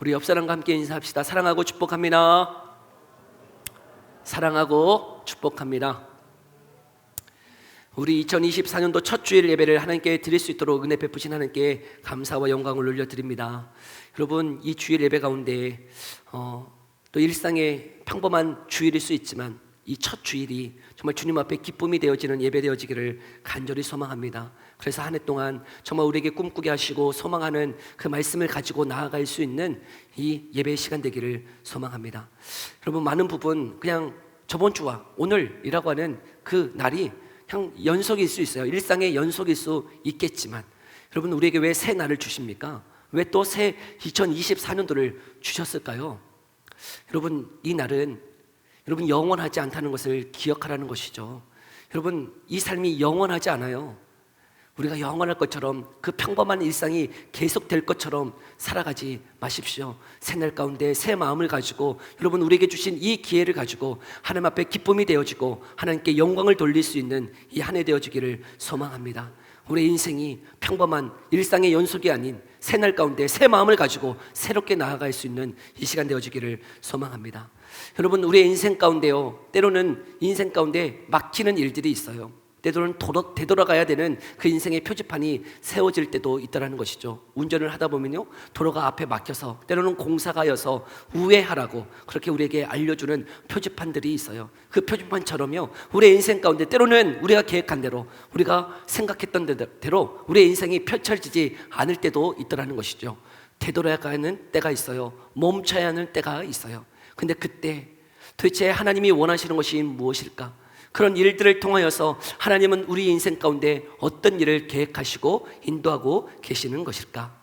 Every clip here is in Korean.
우리 옆 사람과 함께 인사합시다. 사랑하고 축복합니다. 사랑하고 축복합니다. 우리 2024년도 첫 주일 예배를 하나님께 드릴 수 있도록 은혜 베푸신 하나님께 감사와 영광을 올려드립니다. 여러분, 이 주일 예배 가운데 또 일상의 평범한 주일일 수 있지만 이 첫 주일이 정말 주님 앞에 기쁨이 되어지는 예배 되어지기를 간절히 소망합니다. 그래서 한 해 동안 정말 우리에게 꿈꾸게 하시고 소망하는 그 말씀을 가지고 나아갈 수 있는 이 예배의 시간 되기를 소망합니다. 여러분, 많은 부분 그냥 저번 주와 오늘이라고 하는 그 날이 그냥 연속일 수 있어요. 일상의 연속일 수 있겠지만 여러분, 우리에게 왜 새 날을 주십니까? 왜 또 새 2024년도를 주셨을까요? 여러분, 이 날은 여러분 영원하지 않다는 것을 기억하라는 것이죠. 여러분, 이 삶이 영원하지 않아요. 우리가 영원할 것처럼 그 평범한 일상이 계속될 것처럼 살아가지 마십시오. 새날 가운데 새 마음을 가지고 여러분, 우리에게 주신 이 기회를 가지고 하나님 앞에 기쁨이 되어지고 하나님께 영광을 돌릴 수 있는 이 한 해 되어지기를 소망합니다. 우리의 인생이 평범한 일상의 연속이 아닌 새날 가운데 새 마음을 가지고 새롭게 나아갈 수 있는 이 시간 되어지기를 소망합니다. 여러분, 우리의 인생 가운데요, 때로는 인생 가운데 막히는 일들이 있어요. 때로는 되돌아가야 되는 그 인생의 표지판이 세워질 때도 있다는 것이죠. 운전을 하다 보면요, 도로가 앞에 막혀서 때로는 공사가여서 우회하라고 그렇게 우리에게 알려주는 표지판들이 있어요. 그 표지판처럼요, 우리의 인생 가운데 때로는 우리가 계획한 대로, 우리가 생각했던 대로 우리의 인생이 펼쳐지지 않을 때도 있다는 것이죠. 되돌아가는 때가 있어요. 멈춰야 하는 때가 있어요. 근데 그때 도대체 하나님이 원하시는 것이 무엇일까? 그런 일들을 통하여서 하나님은 우리 인생 가운데 어떤 일을 계획하시고 인도하고 계시는 것일까?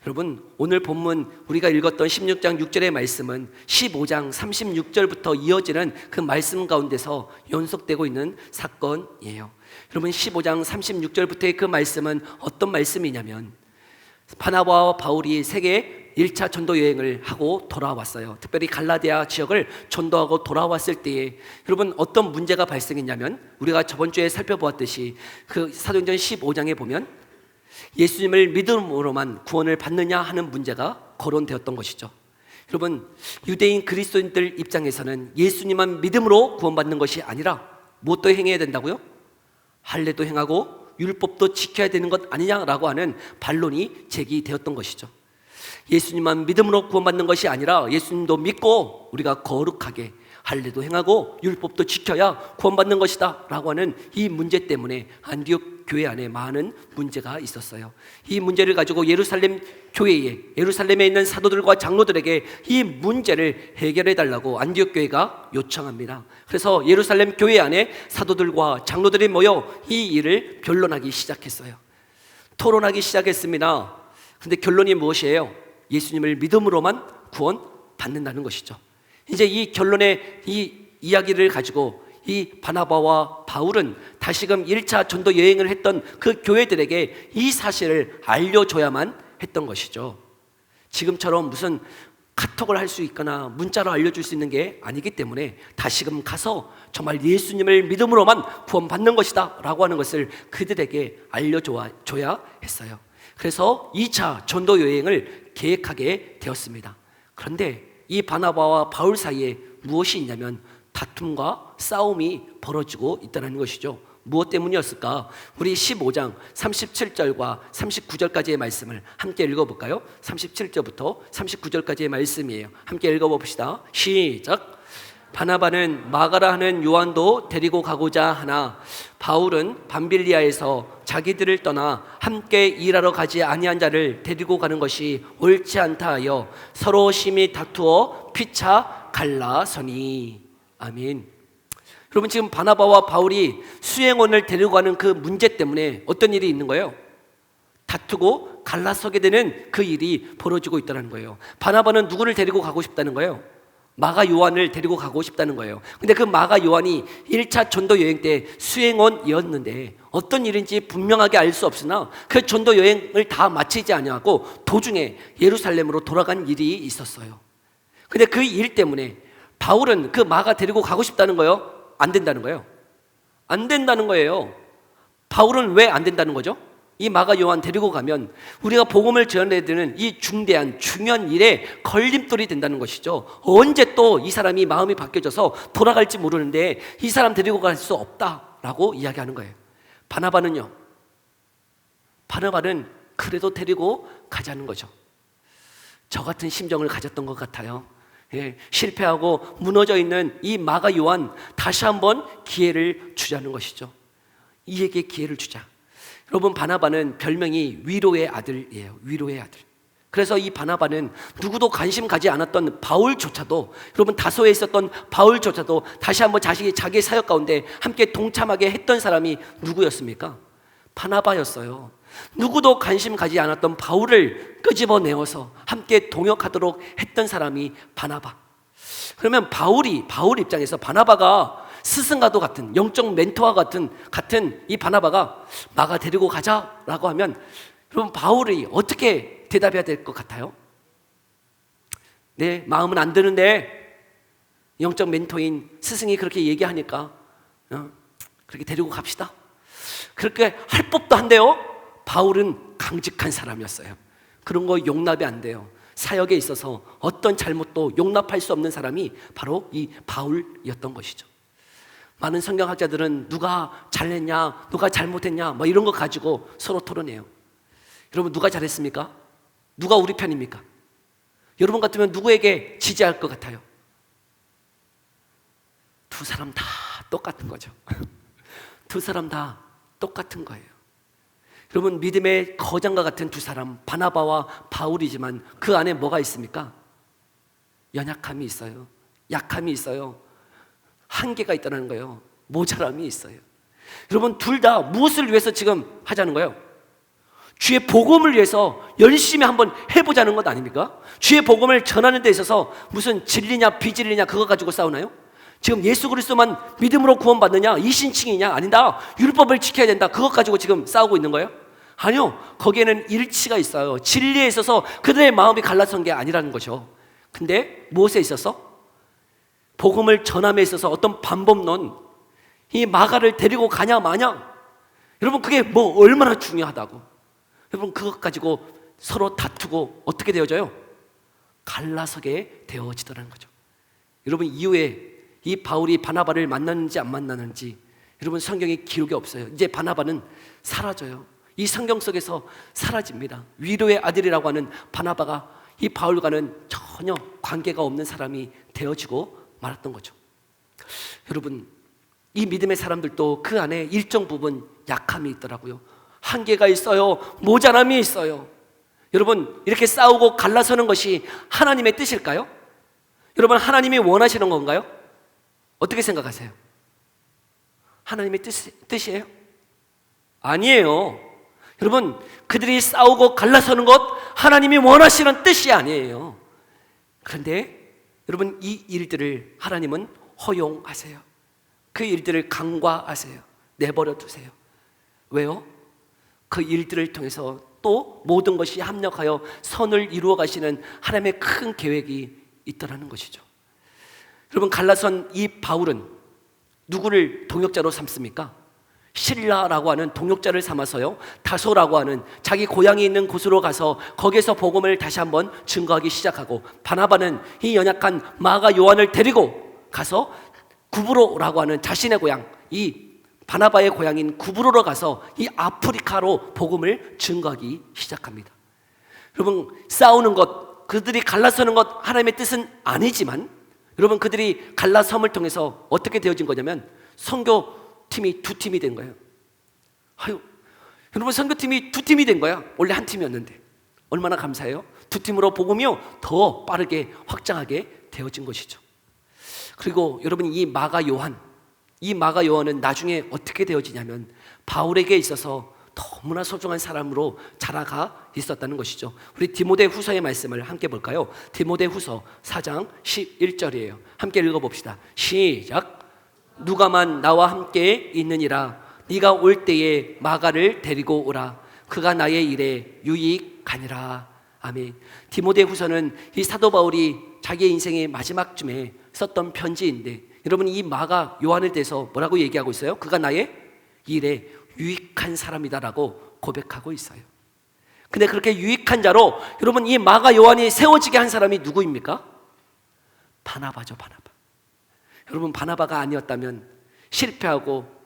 여러분, 오늘 본문 우리가 읽었던 16장 6절의 말씀은 15장 36절부터 이어지는 그 말씀 가운데서 연속되고 있는 사건이에요. 여러분, 15장 36절부터의 그 말씀은 어떤 말씀이냐면 바나바와 바울이 세계 1차 전도 여행을 하고 돌아왔어요. 특별히 갈라디아 지역을 전도하고 돌아왔을 때에 여러분, 어떤 문제가 발생했냐면 우리가 저번 주에 살펴보았듯이 그 사도행전 15장에 보면 예수님을 믿음으로만 구원을 받느냐 하는 문제가 거론되었던 것이죠. 여러분, 유대인 그리스도인들 입장에서는 예수님만 믿음으로 구원받는 것이 아니라 무엇도 행해야 된다고요? 할례도 행하고 율법도 지켜야 되는 것 아니냐라고 하는 반론이 제기되었던 것이죠. 예수님만 믿음으로 구원받는 것이 아니라 예수님도 믿고 우리가 거룩하게 할례도 행하고 율법도 지켜야 구원받는 것이다 라고 하는 이 문제 때문에 안디옥 교회 안에 많은 문제가 있었어요. 이 문제를 가지고 예루살렘 교회에, 예루살렘에 있는 사도들과 장로들에게 이 문제를 해결해 달라고 안디옥 교회가 요청합니다. 그래서 예루살렘 교회 안에 사도들과 장로들이 모여 이 일을 변론하기 시작했어요. 토론하기 시작했습니다. 근데 결론이 무엇이에요? 예수님을 믿음으로만 구원 받는다는 것이죠. 이제 이 결론의 이 이야기를 가지고 이 바나바와 바울은 다시금 1차 전도 여행을 했던 그 교회들에게 이 사실을 알려줘야만 했던 것이죠. 지금처럼 무슨 카톡을 할 수 있거나 문자로 알려줄 수 있는 게 아니기 때문에 다시금 가서 정말 예수님을 믿음으로만 구원받는 것이다 라고 하는 것을 그들에게 알려줘야 했어요. 그래서 2차 전도 여행을 계획하게 되었습니다. 그런데 이 바나바와 바울 사이에 무엇이 있냐면 다툼과 싸움이 벌어지고 있다는 것이죠. 무엇 때문이었을까? 우리 15장 37절과 39절까지의 말씀을 함께 읽어볼까요? 37절부터 39절까지의 말씀이에요. 함께 읽어봅시다. 시작! 바나바는 마가라 하는 요한도 데리고 가고자 하나 바울은 밤빌리아에서 자기들을 떠나 함께 일하러 가지 아니한 자를 데리고 가는 것이 옳지 않다 하여 서로 심히 다투어 피차 갈라서니. 아멘. 여러분, 지금 바나바와 바울이 수행원을 데리고 가는 그 문제 때문에 어떤 일이 있는 거예요? 다투고 갈라서게 되는 그 일이 벌어지고 있다는 거예요. 바나바는 누구를 데리고 가고 싶다는 거예요? 마가 요한을 데리고 가고 싶다는 거예요. 근데 그 마가 요한이 1차 전도 여행 때 수행원이었는데 어떤 일인지 분명하게 알 수 없으나 그 전도 여행을 다 마치지 아니하고 도중에 예루살렘으로 돌아간 일이 있었어요. 근데 그 일 때문에 바울은 그 마가 데리고 가고 싶다는 거예요? 안 된다는 거예요? 안 된다는 거예요. 바울은 왜 안 된다는 거죠? 이 마가 요한 데리고 가면 우리가 복음을 전해야 되는 이 중요한 일에 걸림돌이 된다는 것이죠. 언제 또 이 사람이 마음이 바뀌어져서 돌아갈지 모르는데 이 사람 데리고 갈 수 없다라고 이야기하는 거예요. 바나바는 그래도 데리고 가자는 거죠. 저 같은 심정을 가졌던 것 같아요. 실패하고 무너져 있는 이 마가 요한 다시 한번 기회를 주자는 것이죠. 이에게 기회를 주자. 여러분, 바나바는 별명이 위로의 아들이에요. 위로의 아들. 그래서 이 바나바는 누구도 관심 가지 않았던 바울조차도, 여러분 다소에 있었던 바울조차도 다시 한번 자기의 사역 가운데 함께 동참하게 했던 사람이 누구였습니까? 바나바였어요. 누구도 관심 가지 않았던 바울을 끄집어내어서 함께 동역하도록 했던 사람이 바나바. 그러면 바울 입장에서 바나바가 스승과도 같은, 영적 멘토와 같은 이 바나바가 마가 데리고 가자라고 하면 그럼 바울이 어떻게 대답해야 될 것 같아요? 내 마음은 안 드는데 영적 멘토인 스승이 그렇게 얘기하니까 그렇게 데리고 갑시다. 그렇게 할 법도 한데요. 바울은 강직한 사람이었어요. 그런 거 용납이 안 돼요. 사역에 있어서 어떤 잘못도 용납할 수 없는 사람이 바로 이 바울이었던 것이죠. 많은 성경학자들은 누가 잘했냐, 누가 잘못했냐 뭐 이런 거 가지고 서로 토론해요. 여러분, 누가 잘했습니까? 누가 우리 편입니까? 여러분 같으면 누구에게 지지할 것 같아요? 두 사람 다 똑같은 거죠. 두 사람 다 똑같은 거예요. 여러분, 믿음의 거장과 같은 두 사람, 바나바와 바울이지만 그 안에 뭐가 있습니까? 연약함이 있어요. 약함이 있어요. 한계가 있다는 거예요. 모자람이 있어요. 여러분, 둘 다 무엇을 위해서 지금 하자는 거예요? 주의 복음을 위해서 열심히 한번 해보자는 것 아닙니까? 주의 복음을 전하는 데 있어서 무슨 진리냐 비진리냐 그거 가지고 싸우나요? 지금 예수 그리스도만 믿음으로 구원받느냐, 이신칭이냐, 아니다 율법을 지켜야 된다 그것 가지고 지금 싸우고 있는 거예요? 아니요, 거기에는 일치가 있어요. 진리에 있어서 그들의 마음이 갈라선 게 아니라는 거죠. 근데 무엇에 있어서? 복음을 전함에 있어서 어떤 반법론, 이 마가를 데리고 가냐 마냐, 여러분 그게 뭐 얼마나 중요하다고. 여러분 그것 가지고 서로 다투고 어떻게 되어져요? 갈라서게 되어지더라는 거죠. 여러분, 이후에 이 바울이 바나바를 만났는지 안 만났는지 여러분 성경에 기록이 없어요. 이제 바나바는 사라져요. 이 성경 속에서 사라집니다. 위로의 아들이라고 하는 바나바가 이 바울과는 전혀 관계가 없는 사람이 되어지고 말았던 거죠. 여러분, 이 믿음의 사람들도 그 안에 일정 부분 약함이 있더라고요. 한계가 있어요. 모자람이 있어요. 여러분, 이렇게 싸우고 갈라서는 것이 하나님의 뜻일까요? 여러분, 하나님이 원하시는 건가요? 어떻게 생각하세요? 하나님의 뜻이에요? 아니에요. 여러분, 그들이 싸우고 갈라서는 것 하나님이 원하시는 뜻이 아니에요. 그런데 여러분, 이 일들을 하나님은 허용하세요. 그 일들을 간과하세요. 내버려 두세요. 왜요? 그 일들을 통해서 또 모든 것이 합력하여 선을 이루어 가시는 하나님의 큰 계획이 있더라는 것이죠. 여러분, 갈라선 이 바울은 누구를 동역자로 삼습니까? 실라라고 하는 동역자를 삼아서요, 다소라고 하는 자기 고향이 있는 곳으로 가서 거기에서 복음을 다시 한번 증거하기 시작하고, 바나바는 이 연약한 마가 요한을 데리고 가서 구브로라고 하는 자신의 고향, 이 바나바의 고향인 구브로로 가서 이 아프리카로 복음을 증거하기 시작합니다. 여러분, 싸우는 것, 그들이 갈라서는 것 하나님의 뜻은 아니지만, 여러분 그들이 갈라섬을 통해서 어떻게 되어진 거냐면 선교팀이 두 팀이 된 거예요. 여러분, 선교팀이 두 팀이 된 거야. 원래 한 팀이었는데. 얼마나 감사해요. 두 팀으로 복음이요 더 빠르게 확장하게 되어진 것이죠. 그리고 여러분, 이 마가 요한은 나중에 어떻게 되어지냐면 바울에게 있어서 너무나 소중한 사람으로 자라가 있었다는 것이죠. 우리 디모데 후서의 말씀을 함께 볼까요? 디모데 후서 4장 11절이에요. 함께 읽어봅시다. 시작. 누가만 나와 함께 있느니라. 네가 올 때에 마가를 데리고 오라. 그가 나의 일에 유익하니라. 아멘. 디모데 후서는 이 사도 바울이 자기의 인생의 마지막쯤에 썼던 편지인데, 여러분 이 마가 요한에 대해서 뭐라고 얘기하고 있어요? 그가 나의 일에 유익한 사람이다라고 고백하고 있어요. 근데 그렇게 유익한 자로 여러분 이 마가 요한이 세워지게 한 사람이 누구입니까? 바나바죠. 바나바. 여러분 바나바가 아니었다면 실패하고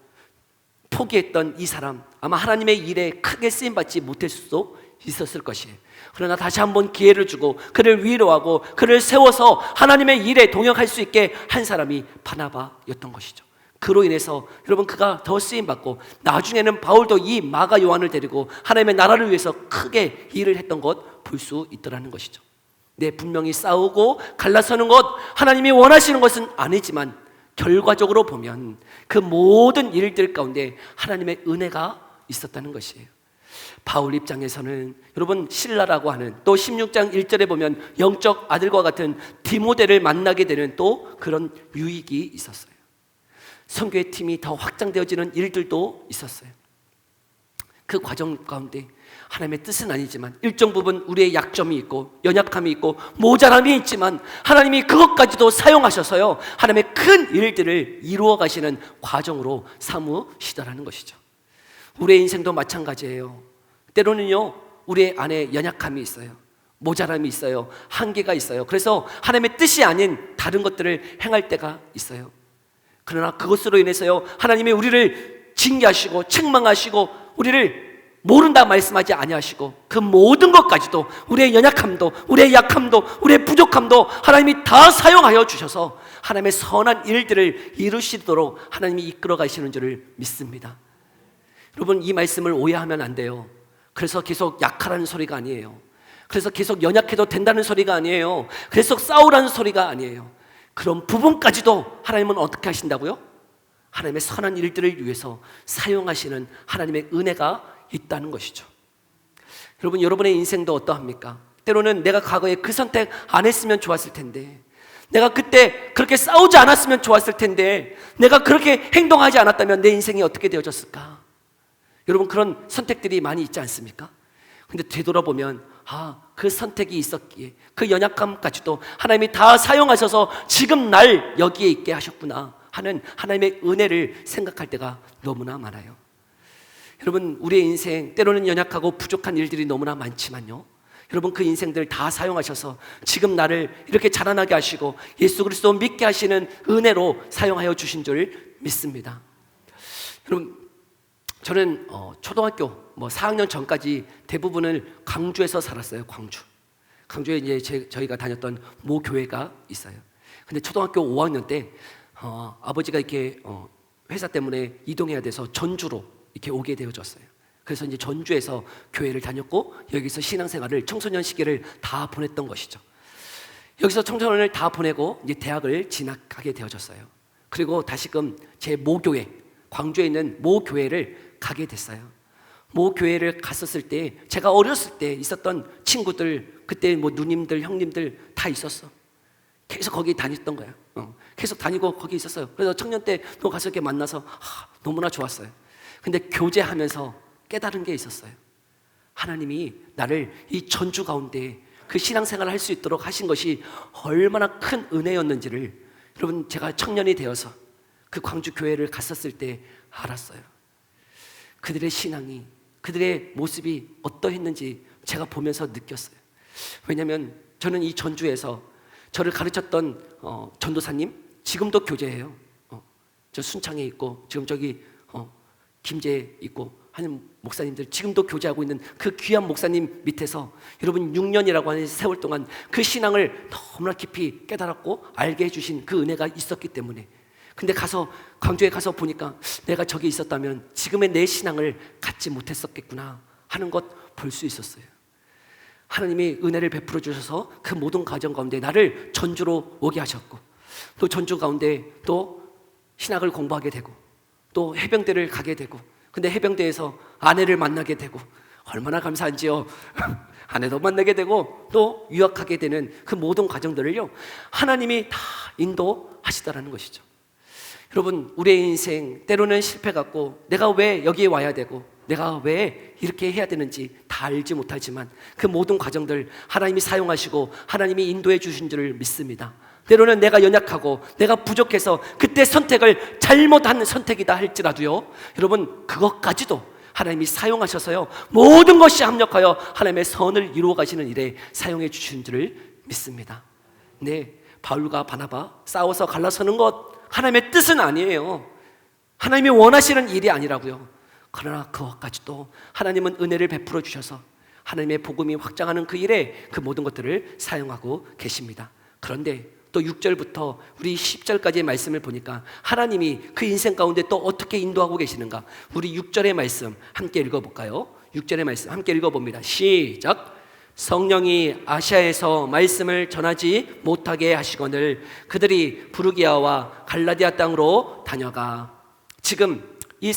포기했던 이 사람 아마 하나님의 일에 크게 쓰임받지 못할 수도 있었을 것이에요. 그러나 다시 한번 기회를 주고 그를 위로하고 그를 세워서 하나님의 일에 동역할 수 있게 한 사람이 바나바였던 것이죠. 그로 인해서 여러분 그가 더 쓰임받고 나중에는 바울도 이 마가 요한을 데리고 하나님의 나라를 위해서 크게 일을 했던 것 볼 수 있더라는 것이죠. 네, 분명히 싸우고 갈라서는 것 하나님이 원하시는 것은 아니지만 결과적으로 보면 그 모든 일들 가운데 하나님의 은혜가 있었다는 것이에요. 바울 입장에서는 여러분 신라라고 하는 또 16장 1절에 보면 영적 아들과 같은 디모데를 만나게 되는 또 그런 유익이 있었어요. 선교의 팀이 더 확장되어지는 일들도 있었어요. 그 과정 가운데 하나님의 뜻은 아니지만 일정 부분 우리의 약점이 있고 연약함이 있고 모자람이 있지만 하나님이 그것까지도 사용하셔서요 하나님의 큰 일들을 이루어 가시는 과정으로 삼으시더라는 것이죠. 우리의 인생도 마찬가지예요. 때로는요 우리 안에 연약함이 있어요. 모자람이 있어요. 한계가 있어요. 그래서 하나님의 뜻이 아닌 다른 것들을 행할 때가 있어요. 그러나 그것으로 인해서요 하나님이 우리를 징계하시고 책망하시고 우리를 모른다 말씀하지 아니하시고 그 모든 것까지도 우리의 연약함도 우리의 약함도 우리의 부족함도 하나님이 다 사용하여 주셔서 하나님의 선한 일들을 이루시도록 하나님이 이끌어 가시는 줄을 믿습니다. 여러분 이 말씀을 오해하면 안 돼요. 그래서 계속 약하라는 소리가 아니에요. 그래서 계속 연약해도 된다는 소리가 아니에요. 계속 싸우라는 소리가 아니에요. 그런 부분까지도 하나님은 어떻게 하신다고요? 하나님의 선한 일들을 위해서 사용하시는 하나님의 은혜가 있다는 것이죠. 여러분 여러분의 인생도 어떠합니까? 때로는 내가 과거에 그 선택 안 했으면 좋았을 텐데, 내가 그때 그렇게 싸우지 않았으면 좋았을 텐데, 내가 그렇게 행동하지 않았다면 내 인생이 어떻게 되어졌을까? 여러분 그런 선택들이 많이 있지 않습니까? 근데 되돌아보면 그 선택이 있었기에 그 연약함까지도 하나님이 다 사용하셔서 지금 날 여기에 있게 하셨구나 하는 하나님의 은혜를 생각할 때가 너무나 많아요. 여러분 우리의 인생 때로는 연약하고 부족한 일들이 너무나 많지만요 여러분 그 인생들 다 사용하셔서 지금 나를 이렇게 자라나게 하시고 예수 그리스도 믿게 하시는 은혜로 사용하여 주신 줄 믿습니다. 여러분 저는 초등학교 4학년 전까지 대부분을 광주에서 살았어요. 광주에 이제 저희가 다녔던 모 교회가 있어요. 근데 초등학교 5학년 때 아버지가 이렇게 회사 때문에 이동해야 돼서 전주로 이렇게 오게 되어졌어요. 그래서 이제 전주에서 교회를 다녔고 여기서 신앙생활을 청소년 시기를 다 보냈던 것이죠. 여기서 청소년을 다 보내고 이제 대학을 진학하게 되어졌어요. 그리고 다시금 제 모교회, 광주에 있는 모교회를 가게 됐어요. 모교회를 갔었을 때 제가 어렸을 때 있었던 친구들, 그때 누님들, 형님들 다 있었어. 계속 거기 다녔던 거예요. 계속 다니고 거기 있었어요. 그래서 청년 때 또 가서 이렇게 만나서 너무나 좋았어요. 근데 교제하면서 깨달은 게 있었어요. 하나님이 나를 이 전주 가운데 그 신앙생활을 할 수 있도록 하신 것이 얼마나 큰 은혜였는지를 여러분 제가 청년이 되어서 그 광주 교회를 갔었을 때 알았어요. 그들의 신앙이, 그들의 모습이 어떠했는지 제가 보면서 느꼈어요. 왜냐하면 저는 이 전주에서 저를 가르쳤던 전도사님 지금도 교제해요. 저 순창에 있고 지금 저기 김제에 있고 하는 목사님들 지금도 교제하고 있는 그 귀한 목사님 밑에서 여러분 6년이라고 하는 세월 동안 그 신앙을 너무나 깊이 깨달았고 알게 해주신 그 은혜가 있었기 때문에, 근데 광주에 가서 보니까 내가 저기 있었다면 지금의 내 신앙을 갖지 못했었겠구나 하는 것 볼 수 있었어요. 하나님이 은혜를 베풀어 주셔서 그 모든 과정 가운데 나를 전주로 오게 하셨고, 또 전주 가운데 또 신학을 공부하게 되고 또 해병대를 가게 되고, 근데 해병대에서 아내를 만나게 되고 얼마나 감사한지요. 아내도 만나게 되고 또 유학하게 되는 그 모든 과정들을요 하나님이 다 인도하시다라는 것이죠. 여러분 우리의 인생 때로는 실패 같고 내가 왜 여기에 와야 되고 내가 왜 이렇게 해야 되는지 다 알지 못하지만 그 모든 과정들 하나님이 사용하시고 하나님이 인도해 주신 줄을 믿습니다. 때로는 내가 연약하고 내가 부족해서 그때 선택을 잘못한 선택이다 할지라도요 여러분 그것까지도 하나님이 사용하셔서요 모든 것이 합력하여 하나님의 선을 이루어 가시는 일에 사용해 주시는 줄을 믿습니다. 네, 바울과 바나바 싸워서 갈라서는 것 하나님의 뜻은 아니에요. 하나님이 원하시는 일이 아니라고요. 그러나 그것까지도 하나님은 은혜를 베풀어 주셔서 하나님의 복음이 확장하는 그 일에 그 모든 것들을 사용하고 계십니다. 그런데 또 6절부터 우리 10절까지의 말씀을 보니까 하나님이 그 인생 가운데 또 어떻게 인도하고 계시는가, 우리 6절의 말씀 함께 읽어볼까요? 6절의 말씀 함께 읽어봅니다. 시작. 성령이 아시아에서 말씀을 전하지 못하게 하시거늘 그들이 부르기아와 갈라디아 땅으로 다녀가. 지금 이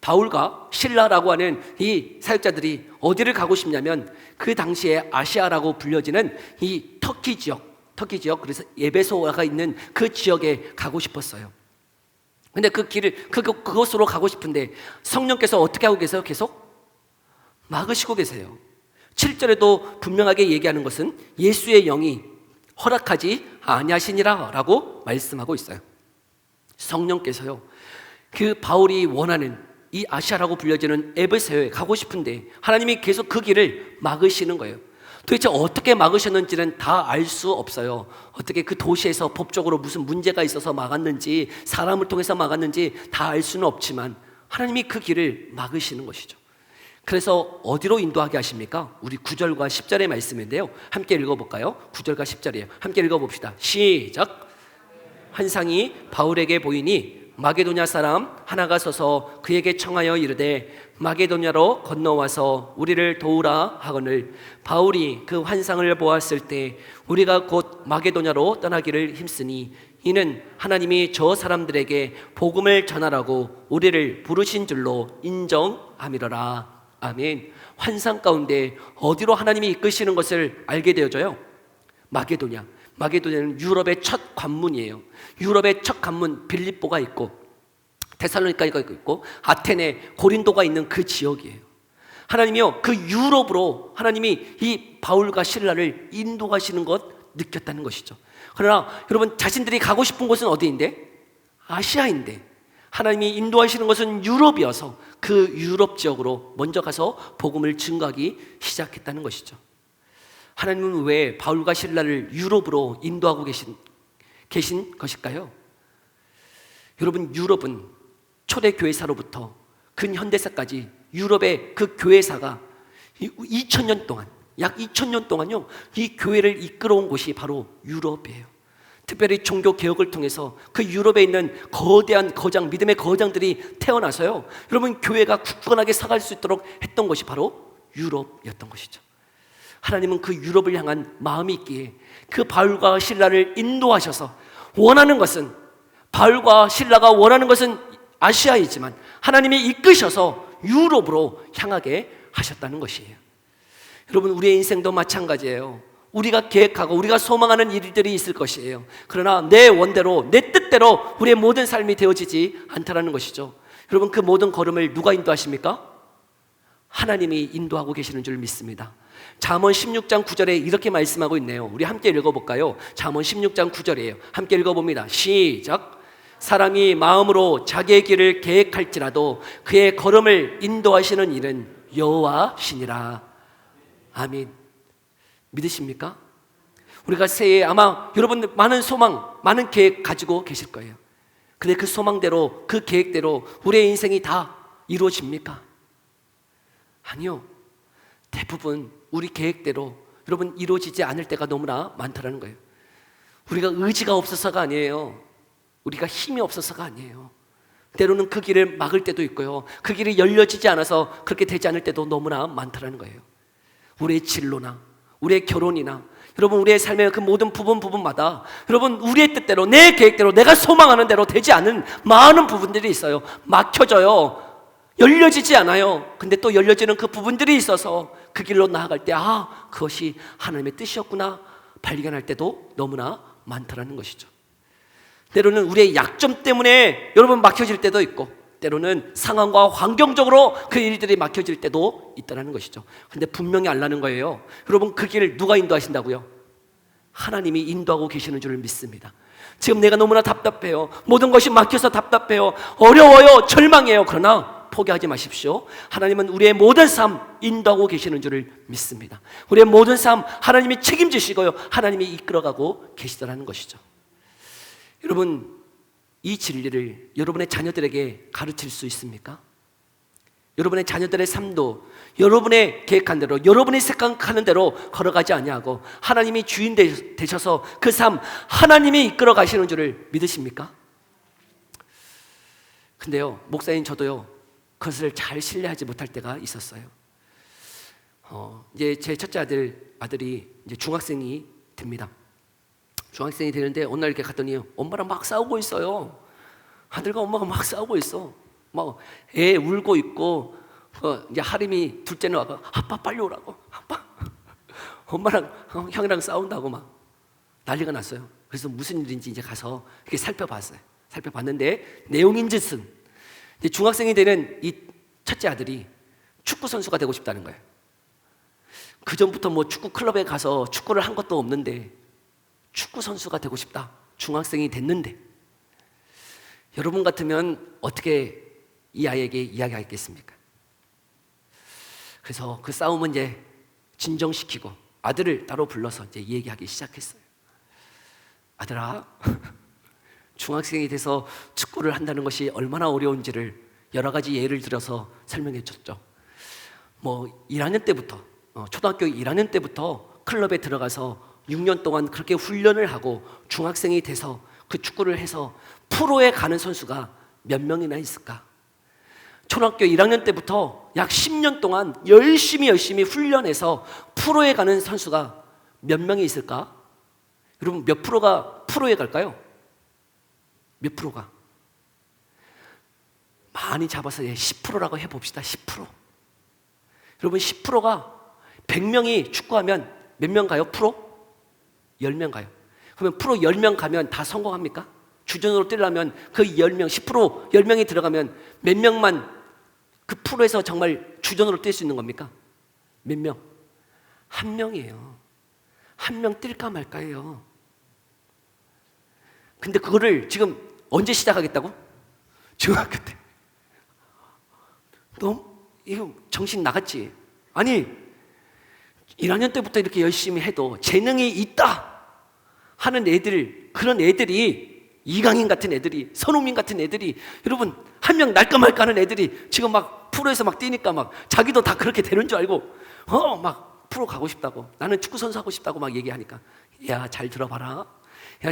바울과 실라라고 하는 이 사역자들이 어디를 가고 싶냐면 그 당시에 아시아라고 불려지는 이 터키 지역, 그래서 에베소가 있는 그 지역에 가고 싶었어요. 근데 그 길을 그곳으로 가고 싶은데 성령께서 어떻게 하고 계세요? 계속 막으시고 계세요. 7절에도 분명하게 얘기하는 것은 예수의 영이 허락하지 아니하시니라 라고 말씀하고 있어요. 성령께서요 그 바울이 원하는 이 아시아라고 불려지는 에베소에 가고 싶은데 하나님이 계속 그 길을 막으시는 거예요. 도대체 어떻게 막으셨는지는 다 알 수 없어요. 어떻게 그 도시에서 법적으로 무슨 문제가 있어서 막았는지, 사람을 통해서 막았는지 다 알 수는 없지만 하나님이 그 길을 막으시는 것이죠. 그래서 어디로 인도하게 하십니까? 우리 9절과 10절의 말씀인데요 함께 읽어볼까요? 9절과 10절이에요. 함께 읽어봅시다. 시작. 환상이 바울에게 보이니 마게도냐 사람 하나가 서서 그에게 청하여 이르되 마게도냐로 건너와서 우리를 도우라 하거늘 바울이 그 환상을 보았을 때 우리가 곧 마게도냐로 떠나기를 힘쓰니 이는 하나님이 저 사람들에게 복음을 전하라고 우리를 부르신 줄로 인정함이러라. 아멘. 환상 가운데 어디로 하나님이 이끄시는 것을 알게 되어져요. 마게도냐. 마게도냐는 유럽의 첫 관문이에요. 유럽의 첫 관문 빌립보가 있고 데살로니가가 있고 아테네, 고린도가 있는 그 지역이에요. 하나님이요 그 유럽으로 하나님이 이 바울과 실라를 인도하시는 것 느꼈다는 것이죠. 그러나 여러분 자신들이 가고 싶은 곳은 어디인데? 아시아인데 하나님이 인도하시는 것은 유럽이어서 그 유럽 지역으로 먼저 가서 복음을 증거하기 시작했다는 것이죠. 하나님은 왜 바울과 실라를 유럽으로 인도하고 계신 것일까요? 여러분 유럽은 초대 교회사로부터 근현대사까지 유럽의 그 교회사가 2000년 동안 약 2000년 동안요 이 교회를 이끌어온 곳이 바로 유럽이에요. 특별히 종교 개혁을 통해서 그 유럽에 있는 거대한 거장, 믿음의 거장들이 태어나서요 여러분 교회가 굳건하게 서갈 수 있도록 했던 것이 바로 유럽이었던 것이죠. 하나님은 그 유럽을 향한 마음이 있기에 그 바울과 실라를 인도하셔서 원하는 것은 바울과 실라가 원하는 것은 아시아이지만 하나님이 이끄셔서 유럽으로 향하게 하셨다는 것이에요. 여러분 우리의 인생도 마찬가지예요. 우리가 계획하고 우리가 소망하는 일들이 있을 것이에요. 그러나 내 원대로 내 뜻대로 우리의 모든 삶이 되어지지 않다라는 것이죠. 여러분 그 모든 걸음을 누가 인도하십니까? 하나님이 인도하고 계시는 줄 믿습니다. 잠언 16장 9절에 이렇게 말씀하고 있네요. 우리 함께 읽어볼까요? 잠언 16장 9절이에요. 함께 읽어봅니다. 시작. 사람이 마음으로 자기의 길을 계획할지라도 그의 걸음을 인도하시는 이는 여호와시니라. 아멘. 믿으십니까? 우리가 새해에 아마 여러분들 많은 소망, 많은 계획 가지고 계실 거예요. 근데 그 소망대로, 그 계획대로 우리의 인생이 다 이루어집니까? 아니요. 대부분 우리 계획대로 여러분 이루어지지 않을 때가 너무나 많다는 거예요. 우리가 의지가 없어서가 아니에요. 우리가 힘이 없어서가 아니에요. 때로는 그 길을 막을 때도 있고요. 그 길이 열려지지 않아서 그렇게 되지 않을 때도 너무나 많다는 거예요. 우리의 진로나 우리의 결혼이나 여러분 우리의 삶의 그 모든 부분마다 여러분 우리의 뜻대로 내 계획대로 내가 소망하는 대로 되지 않은 많은 부분들이 있어요. 막혀져요. 열려지지 않아요. 근데 또 열려지는 그 부분들이 있어서 그 길로 나아갈 때 그것이 하나님의 뜻이었구나 발견할 때도 너무나 많다라는 것이죠. 때로는 우리의 약점 때문에 여러분 막혀질 때도 있고 때로는 상황과 환경적으로 그 일들이 막혀질 때도 있다는 것이죠. 근데 분명히 알라는 거예요. 여러분 그 길을 누가 인도하신다고요? 하나님이 인도하고 계시는 줄 믿습니다. 지금 내가 너무나 답답해요. 모든 것이 막혀서 답답해요. 어려워요. 절망해요. 그러나 포기하지 마십시오. 하나님은 우리의 모든 삶 인도하고 계시는 줄을 믿습니다. 우리의 모든 삶 하나님이 책임지시고요, 하나님이 이끌어가고 계시다는 것이죠. 여러분, 이 진리를 여러분의 자녀들에게 가르칠 수 있습니까? 여러분의 자녀들의 삶도 여러분의 계획한 대로, 여러분이 생각하는 대로 걸어가지 아니하고 하나님이 주인 되셔서 그 삶 하나님이 이끌어 가시는 줄을 믿으십니까? 근데요, 목사님 저도요, 그것을 잘 신뢰하지 못할 때가 있었어요. 이제 제 첫째 아들이 이제 중학생이 됩니다. 중학생이 되는데 어느 날 이렇게 갔더니 엄마랑 막 싸우고 있어요. 아들과 엄마가 막 싸우고 있어. 막 애 울고 있고, 이제 하림이 둘째는 와서 아빠 빨리 오라고, 아빠 엄마랑 형이랑 싸운다고 막 난리가 났어요. 그래서 무슨 일인지 이제 가서 이렇게 살펴봤어요. 살펴봤는데 내용인즉슨 이제 중학생이 되는 이 첫째 아들이 축구 선수가 되고 싶다는 거예요. 그 전부터 뭐 축구 클럽에 가서 축구를 한 것도 없는데 축구 선수가 되고 싶다. 중학생이 됐는데 여러분 같으면 어떻게 이 아이에게 이야기하겠습니까? 그래서 그 싸움은 이제 진정시키고 아들을 따로 불러서 이제 얘기하기 시작했어요. 아들아, 중학생이 돼서 축구를 한다는 것이 얼마나 어려운지를 여러 가지 예를 들어서 설명해 줬죠. 뭐 1학년 때부터, 초등학교 1학년 때부터 클럽에 들어가서 6년 동안 그렇게 훈련을 하고 중학생이 돼서 그 축구를 해서 프로에 가는 선수가 몇 명이나 있을까? 초등학교 1학년 때부터 약 10년 동안 열심히 훈련해서 프로에 가는 선수가 몇 명이 있을까? 여러분, 몇 프로가 프로에 갈까요? 몇 프로가? 많이 잡아서 10%라고 해봅시다. 10%. 여러분, 10%가 100명이 축구하면 몇 명 가요? 프로? 10명 가요. 그러면 프로 10명 가면 다 성공합니까? 주전으로 뛰려면 그 10명, 10%, 10명이 들어가면 몇 명만 그 프로에서 정말 주전으로 뛸 수 있는 겁니까? 몇 명? 한 명이에요. 한 명 뛸까 말까예요. 근데 그거를 지금 언제 시작하겠다고? 중학교 때. 너 이거 정신 나갔지? 아니, 1학년 때부터 이렇게 열심히 해도 재능이 있다 하는 애들, 그런 애들이, 이강인 같은 애들이, 손흥민 같은 애들이, 여러분 한 명 날까 말까 하는 애들이 지금 막 프로에서 막 뛰니까 막 자기도 다 그렇게 되는 줄 알고 막 프로 가고 싶다고, 나는 축구 선수 하고 싶다고 막 얘기하니까, 야, 잘 들어봐라. 야,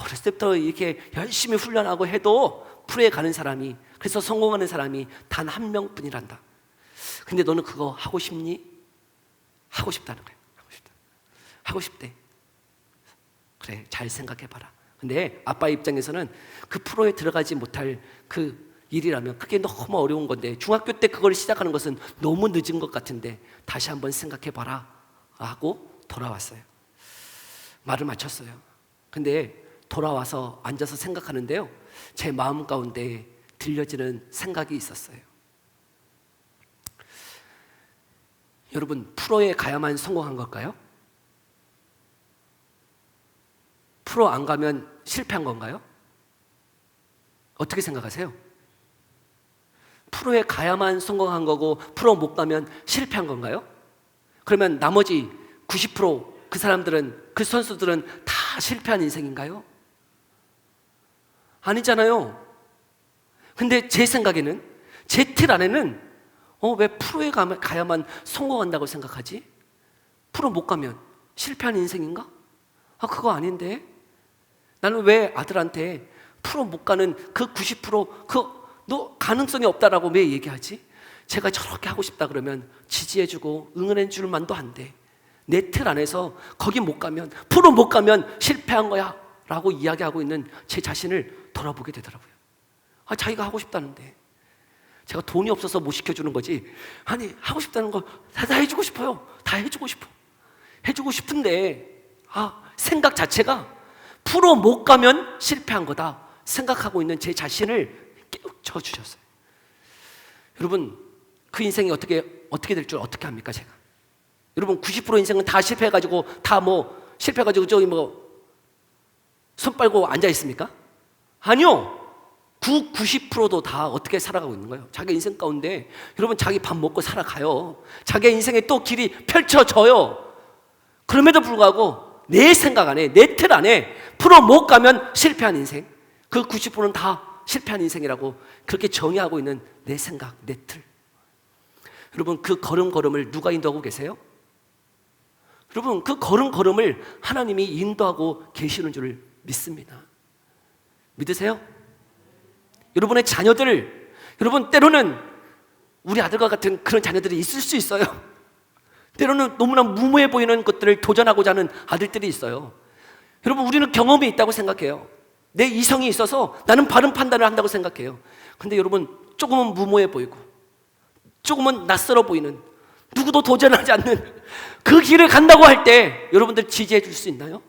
어렸을 때부터 이렇게 열심히 훈련하고 해도 프로에 가는 사람이, 그래서 성공하는 사람이 단 한 명뿐이란다. 근데 너는 그거 하고 싶니? 하고 싶다는 거예요. 하고 싶대. 그래, 잘 생각해봐라. 근데 아빠 입장에서는 그 프로에 들어가지 못할 그 일이라면 그게 너무 어려운 건데, 중학교 때 그걸 시작하는 것은 너무 늦은 것 같은데 다시 한번 생각해봐라 하고 돌아왔어요. 말을 마쳤어요. 근데 돌아와서 앉아서 생각하는데요, 제 마음 가운데 들려지는 생각이 있었어요. 여러분, 프로에 가야만 성공한 걸까요? 프로 안 가면 실패한 건가요? 어떻게 생각하세요? 프로에 가야만 성공한 거고 프로 못 가면 실패한 건가요? 그러면 나머지 90%그 사람들은, 그 선수들은 다 실패한 인생인가요? 아니잖아요. 근데 제 생각에는, 제 틀 안에는 왜 프로에 가야만 성공한다고 생각하지? 프로 못 가면 실패한 인생인가? 그거 아닌데? 나는 왜 아들한테 프로 못 가는 그 90%, 너 가능성이 없다라고 왜 얘기하지? 제가 저렇게 하고 싶다 그러면 지지해주고 응원해 줄 만도 한데, 내 틀 안에서 거기 못 가면, 프로 못 가면 실패한 거야 라고 이야기하고 있는 제 자신을 돌아보게 되더라고요. 자기가 하고 싶다는데 제가 돈이 없어서 못 시켜주는 거지, 아니 하고 싶다는 거 다 해주고 싶어요. 다 해주고 싶어. 해주고 싶은데 생각 자체가 프로 못 가면 실패한 거다 생각하고 있는 제 자신을 깨우쳐 주셨어요. 여러분, 그 인생이 어떻게 될 줄 어떻게 합니까? 제가, 여러분 90% 인생은 다 실패해가지고, 다 뭐 실패해가지고 저기 뭐 손 빨고 앉아 있습니까? 아니요. 90%도 다 어떻게 살아가고 있는 거예요? 자기 인생 가운데 여러분 자기 밥 먹고 살아가요. 자기 인생에 또 길이 펼쳐져요. 그럼에도 불구하고 내 생각 안에, 내 틀 안에 풀어 못 가면 실패한 인생, 그 90%는 다 실패한 인생이라고 그렇게 정의하고 있는 내 생각, 내 틀. 여러분 그 걸음걸음을 누가 인도하고 계세요? 여러분 그 걸음걸음을 하나님이 인도하고 계시는 줄 믿습니다. 믿으세요? 여러분의 자녀들, 여러분 때로는 우리 아들과 같은 그런 자녀들이 있을 수 있어요. 때로는 너무나 무모해 보이는 것들을 도전하고자 하는 아들들이 있어요. 여러분 우리는 경험이 있다고 생각해요. 내 이성이 있어서 나는 바른 판단을 한다고 생각해요. 근데 여러분 조금은 무모해 보이고 조금은 낯설어 보이는, 누구도 도전하지 않는 그 길을 간다고 할 때 여러분들 지지해 줄 수 있나요?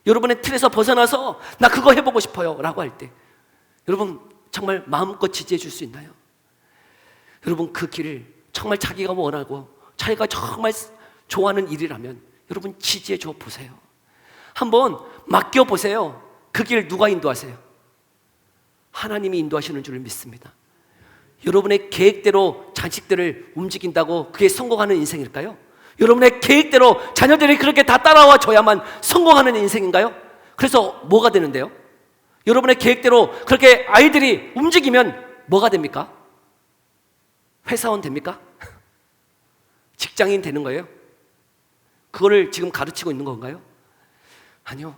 여러분의 틀에서 벗어나서 나 그거 해보고 싶어요 라고 할 때 여러분 정말 마음껏 지지해 줄 수 있나요? 여러분 그 길을 정말 자기가 원하고 자기가 정말 좋아하는 일이라면 여러분 지지해 줘 보세요. 한번 맡겨 보세요. 그 길 누가 인도하세요? 하나님이 인도하시는 줄 믿습니다. 여러분의 계획대로 자식들을 움직인다고 그게 성공하는 인생일까요? 여러분의 계획대로 자녀들이 그렇게 다 따라와 줘야만 성공하는 인생인가요? 그래서 뭐가 되는데요? 여러분의 계획대로 그렇게 아이들이 움직이면 뭐가 됩니까? 회사원 됩니까? 직장인 되는 거예요? 그거를 지금 가르치고 있는 건가요? 아니요.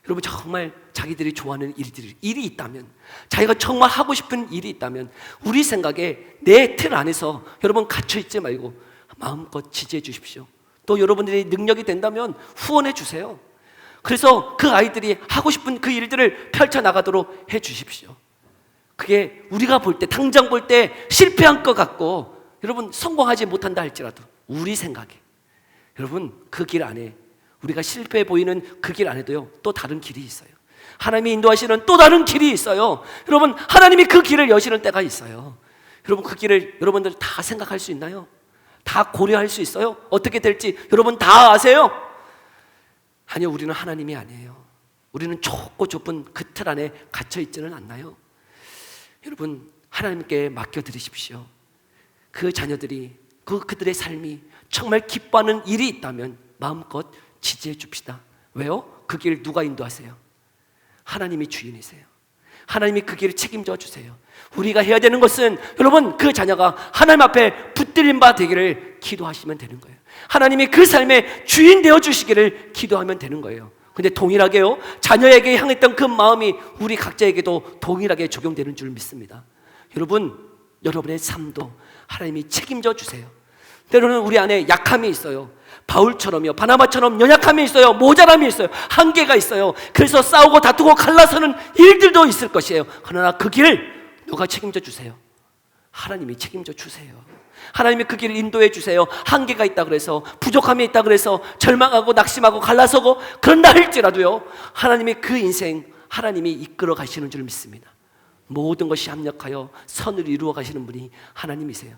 여러분 정말 자기들이 좋아하는 일이 있다면, 자기가 정말 하고 싶은 일이 있다면 우리 생각에 내 틀 안에서 여러분 갇혀있지 말고 마음껏 지지해 주십시오. 또 여러분들이 능력이 된다면 후원해 주세요. 그래서 그 아이들이 하고 싶은 그 일들을 펼쳐나가도록 해 주십시오. 그게 우리가 볼 때, 당장 볼 때 실패한 것 같고 여러분 성공하지 못한다 할지라도 우리 생각에 여러분 그 길 안에, 우리가 실패해 보이는 그 길 안에도요 또 다른 길이 있어요. 하나님이 인도하시는 또 다른 길이 있어요. 여러분 하나님이 그 길을 여시는 때가 있어요. 여러분 그 길을 여러분들 다 생각할 수 있나요? 다 고려할 수 있어요? 어떻게 될지 여러분 다 아세요? 아니요, 우리는 하나님이 아니에요. 우리는 좁고 좁은 그 틀 안에 갇혀 있지는 않나요? 여러분 하나님께 맡겨드리십시오. 그 자녀들이, 그들의 삶이 정말 기뻐하는 일이 있다면 마음껏 지지해 줍시다. 왜요? 그 길 누가 인도하세요? 하나님이 주인이세요. 하나님이 그 길을 책임져 주세요. 우리가 해야 되는 것은 여러분 그 자녀가 하나님 앞에 붙들린 바 되기를 기도하시면 되는 거예요. 하나님이 그 삶의 주인 되어 주시기를 기도하면 되는 거예요. 근데 동일하게요, 자녀에게 향했던 그 마음이 우리 각자에게도 동일하게 적용되는 줄 믿습니다. 여러분, 여러분의 삶도 하나님이 책임져 주세요. 때로는 우리 안에 약함이 있어요. 바울처럼요, 바나바처럼 연약함이 있어요. 모자람이 있어요. 한계가 있어요. 그래서 싸우고 다투고 갈라서는 일들도 있을 것이에요. 그러나 그 길을 누가 책임져 주세요? 하나님이 책임져 주세요. 하나님이 그 길을 인도해 주세요. 한계가 있다 그래서, 부족함이 있다 그래서 절망하고 낙심하고 갈라서고 그런다 할지라도요, 하나님이 그 인생 하나님이 이끌어 가시는 줄 믿습니다. 모든 것이 합력하여 선을 이루어 가시는 분이 하나님이세요.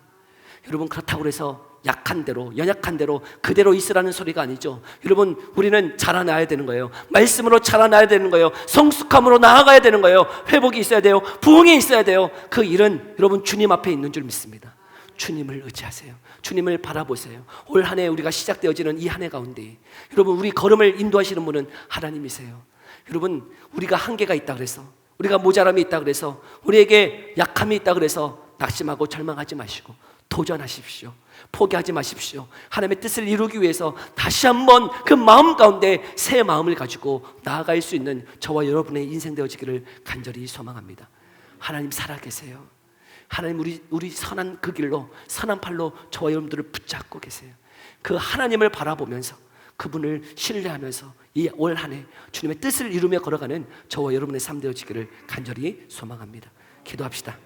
여러분 그렇다고 해서 약한 대로, 연약한 대로 그대로 있으라는 소리가 아니죠. 여러분 우리는 자라나야 되는 거예요. 말씀으로 자라나야 되는 거예요. 성숙함으로 나아가야 되는 거예요. 회복이 있어야 돼요. 부흥이 있어야 돼요. 그 일은 여러분 주님 앞에 있는 줄 믿습니다. 주님을 의지하세요. 주님을 바라보세요. 올 한 해 우리가 시작되어지는 이 한 해 가운데 여러분 우리 걸음을 인도하시는 분은 하나님이세요. 여러분 우리가 한계가 있다 그래서, 우리가 모자람이 있다 그래서, 우리에게 약함이 있다 그래서 낙심하고 절망하지 마시고 도전하십시오. 포기하지 마십시오. 하나님의 뜻을 이루기 위해서 다시 한번 그 마음 가운데 새 마음을 가지고 나아갈 수 있는 저와 여러분의 인생 되어지기를 간절히 소망합니다. 하나님 살아계세요. 하나님 우리 선한 그 길로, 선한 팔로 저와 여러분들을 붙잡고 계세요. 그 하나님을 바라보면서 그분을 신뢰하면서 이 올 한 해 주님의 뜻을 이루며 걸어가는 저와 여러분의 삶 되어지기를 간절히 소망합니다. 기도합시다.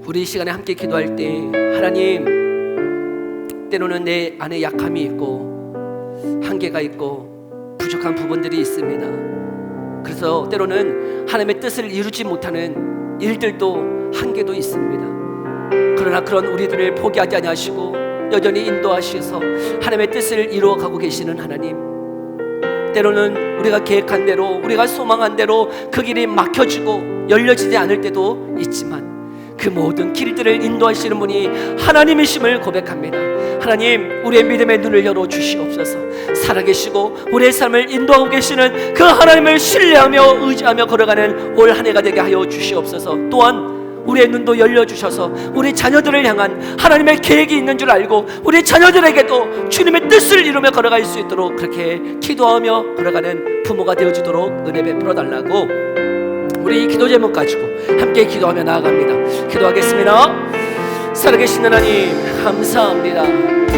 우리 이 시간에 함께 기도할 때, 하나님, 때로는 내 안에 약함이 있고 한계가 있고 부족한 부분들이 있습니다. 그래서 때로는 하나님의 뜻을 이루지 못하는 일들도 한계도 있습니다. 그러나 그런 우리들을 포기하지 아니하시고 여전히 인도하셔서 하나님의 뜻을 이루어가고 계시는 하나님, 때로는 우리가 계획한 대로, 우리가 소망한 대로 그 길이 막혀지고 열려지지 않을 때도 있지만 그 모든 길들을 인도하시는 분이 하나님이심을 고백합니다. 하나님, 우리의 믿음의 눈을 열어 주시옵소서. 살아계시고 우리의 삶을 인도하고 계시는 그 하나님을 신뢰하며 의지하며 걸어가는 올 한 해가 되게 하여 주시옵소서. 또한 우리의 눈도 열려주셔서 우리 자녀들을 향한 하나님의 계획이 있는 줄 알고 우리 자녀들에게도 주님의 뜻을 이루며 걸어갈 수 있도록 그렇게 기도하며 걸어가는 부모가 되어주도록 은혜 베풀어 달라고 우리 이 기도 제목 가지고 함께 기도하며 나아갑니다. 기도하겠습니다. 살아계신 하나님 감사합니다.